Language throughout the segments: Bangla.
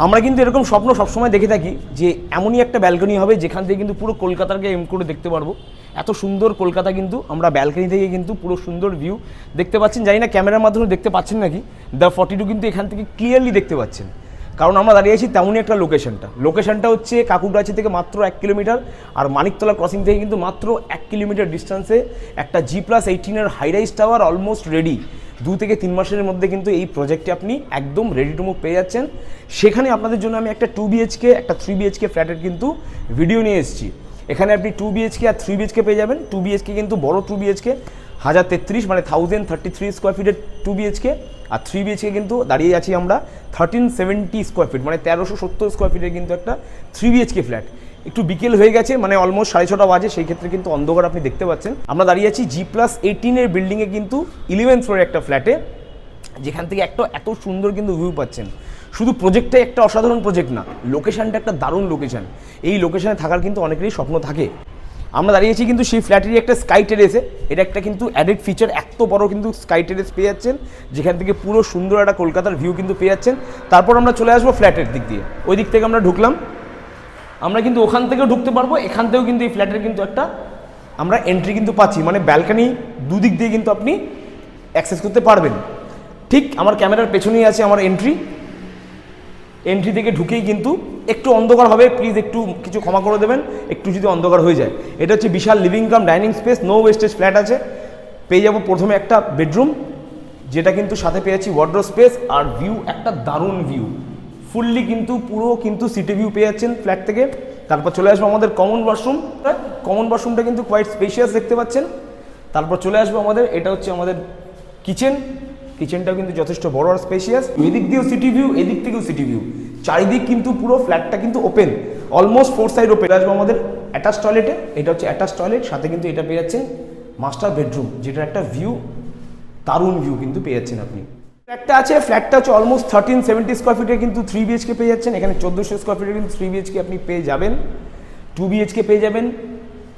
আমরা কিন্তু এরকম স্বপ্ন সবসময় দেখে থাকি যে এমনই একটা ব্যালকনি হবে যেখান থেকে কিন্তু পুরো কলকাতাকে এম করে দেখতে পারবো। এত সুন্দর কলকাতা কিন্তু আমরা ব্যালকনি থেকে কিন্তু পুরো সুন্দর ভিউ দেখতে পাচ্ছেন। জানি না ক্যামেরার মাধ্যমে দেখতে পাচ্ছেন নাকি, দ্য 42 কিন্তু এখান থেকে ক্লিয়ারলি দেখতে পাচ্ছেন, কারণ আমরা দাঁড়িয়ে আছি তেমনই একটা লোকেশনটা হচ্ছে কাকুরগাছি থেকে মাত্র 1 কিলোমিটার, আর মানিকতলা ক্রসিং থেকে কিন্তু মাত্র 1 কিলোমিটার ডিস্টেন্সে একটা G+18 high-rise tower almost ready. 2 থেকে 3 মাসের মধ্যে কিন্তু এই প্রজেক্টে আপনি একদম রেডি টু মুভ পেয়ে যাচ্ছেন। সেখানে আপনাদের জন্য আমি একটা 2 BHK একটা 3 BHK ফ্ল্যাটের কিন্তু ভিডিও নিয়ে এসেছি। এখানে আপনি 2 BHK আর 3 BHK পেয়ে যাবেন। 2 BHK কিন্তু বড় 2 BHK 1033 মানে 1033 স্কোয়ার ফিটের 2 BHK, আর 3 BHK কিন্তু দাঁড়িয়ে আছি আমরা 1370 স্কোয়ার ফিট মানে 1370 স্কোয়ার ফিটের কিন্তু একটা 3 BHK ফ্ল্যাট। একটু বিকেল হয়ে গেছে, মানে অলমোস্ট 6:30 বাজে, সেই ক্ষেত্রে কিন্তু অন্ধকার আপনি দেখতে পাচ্ছেন। আমরা দাঁড়িয়ে আছি G+18 বিল্ডিংয়ে কিন্তু 11th ফ্লোরের একটা ফ্ল্যাটে, যেখান থেকে একটা এত সুন্দর কিন্তু ভিউ পাচ্ছেন। শুধু প্রজেক্টটাই একটা অসাধারণ প্রজেক্ট না, লোকেশনটা একটা দারুণ লোকেশন। এই লোকেশনে থাকার কিন্তু অনেকেরই স্বপ্ন থাকে। আমরা দাঁড়িয়েছি কিন্তু সেই ফ্ল্যাটেরই একটা স্কাই টেরেসে। এটা একটা কিন্তু অ্যাডেড ফিচার, এত বড় কিন্তু স্কাই টেরেস পেয়ে যাচ্ছেন, যেখান থেকে পুরো সুন্দর একটা কলকাতার ভিউ কিন্তু পেয়ে যাচ্ছেন। তারপর আমরা চলে আসবো ফ্ল্যাটের দিক দিয়ে। ওই দিক থেকে আমরা ঢুকলাম, আমরা কিন্তু ওখান থেকেও ঢুকতে পারবো, এখান থেকেও কিন্তু এই ফ্ল্যাটের কিন্তু একটা আমরা এন্ট্রি কিন্তু পাচ্ছি, মানে ব্যালকনি দুদিক দিয়ে কিন্তু আপনি অ্যাক্সেস করতে পারবেন। ঠিক আমার ক্যামেরার পেছনেই আছে আমার এন্ট্রি থেকে ঢুকেই কিন্তু একটু অন্ধকার হবে, প্লিজ একটু কিছু ক্ষমা করে দেবেন একটু যদি অন্ধকার হয়ে যায়। এটা হচ্ছে বিশাল living cum dining space, no wastage flat আছে। পেয়ে যাবো প্রথমে একটা বেডরুম, যেটা কিন্তু সাথে পেয়ে যাচ্ছি ওয়ার্ডরোব স্পেস, আর ভিউ একটা দারুণ ভিউ, ফুললি কিন্তু পুরো কিন্তু সিটি ভিউ পেয়ে যাচ্ছেন ফ্ল্যাট থেকে। তারপর চলে আসবো আমাদের কমন ওয়াশরুমটা কিন্তু কোয়াইট স্পেশিয়াস দেখতে পাচ্ছেন। তারপর চলে আসবো আমাদের, এটা হচ্ছে আমাদের কিচেনটাও কিন্তু যথেষ্ট বড় আর স্পেশিয়াস। এদিক দিয়েও সিটি ভিউ, এদিক থেকেও সিটি ভিউ, চারিদিক কিন্তু পুরো ফ্ল্যাটটা কিন্তু ওপেন, অলমোস্ট 4 সাইড ওপেন। আসবো আমাদের অ্যাটাচ টয়লেটে, এটা হচ্ছে অ্যাটাচ টয়লেট, সাথে কিন্তু এটা পেয়ে যাচ্ছেন মাস্টার বেডরুম, যেটার একটা ভিউ দারুণ ভিউ কিন্তু পেয়ে যাচ্ছেন আপনি। ফ্ল্যাটটা হচ্ছে অলমোস্ট 1370 স্কোয়ার ফিটের কিন্তু 3 BHK পেয়ে যাচ্ছেন। এখানে 1400 স্কোয়ার ফিটের কিন্তু 3 BHK আপনি পেয়ে যাবেন। 2 BHK পেয়ে যাবেন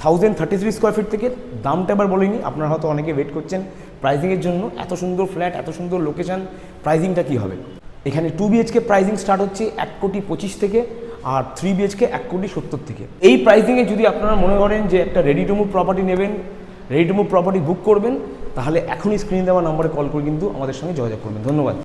1033 স্কোয়ার ফিট থেকে। দামটা এবার বলিনি, আপনারা হয়তো অনেকে ওয়েট করছেন প্রাইজিংয়ের জন্য। এত সুন্দর ফ্ল্যাট, এত সুন্দর লোকেশন, প্রাইজিংটা কী হবে? এখানে 2 BHK প্রাইজিং স্টার্ট হচ্ছে 1,25,00,000 থেকে, আর 3 BHK 1,70,00,000 থেকে। এই প্রাইজিংয়ে যদি আপনারা মনে করেন যে একটা রেডি টু মুভ প্রপার্টি নেবেন, রেডি টু মুভ প্রপার্টি বুক করবেন, তাহলে এখনই স্ক্রিনে দেওয়া নম্বরে কল করে কিন্তু আমাদের সঙ্গে যোগাযোগ করবেন। ধন্যবাদ।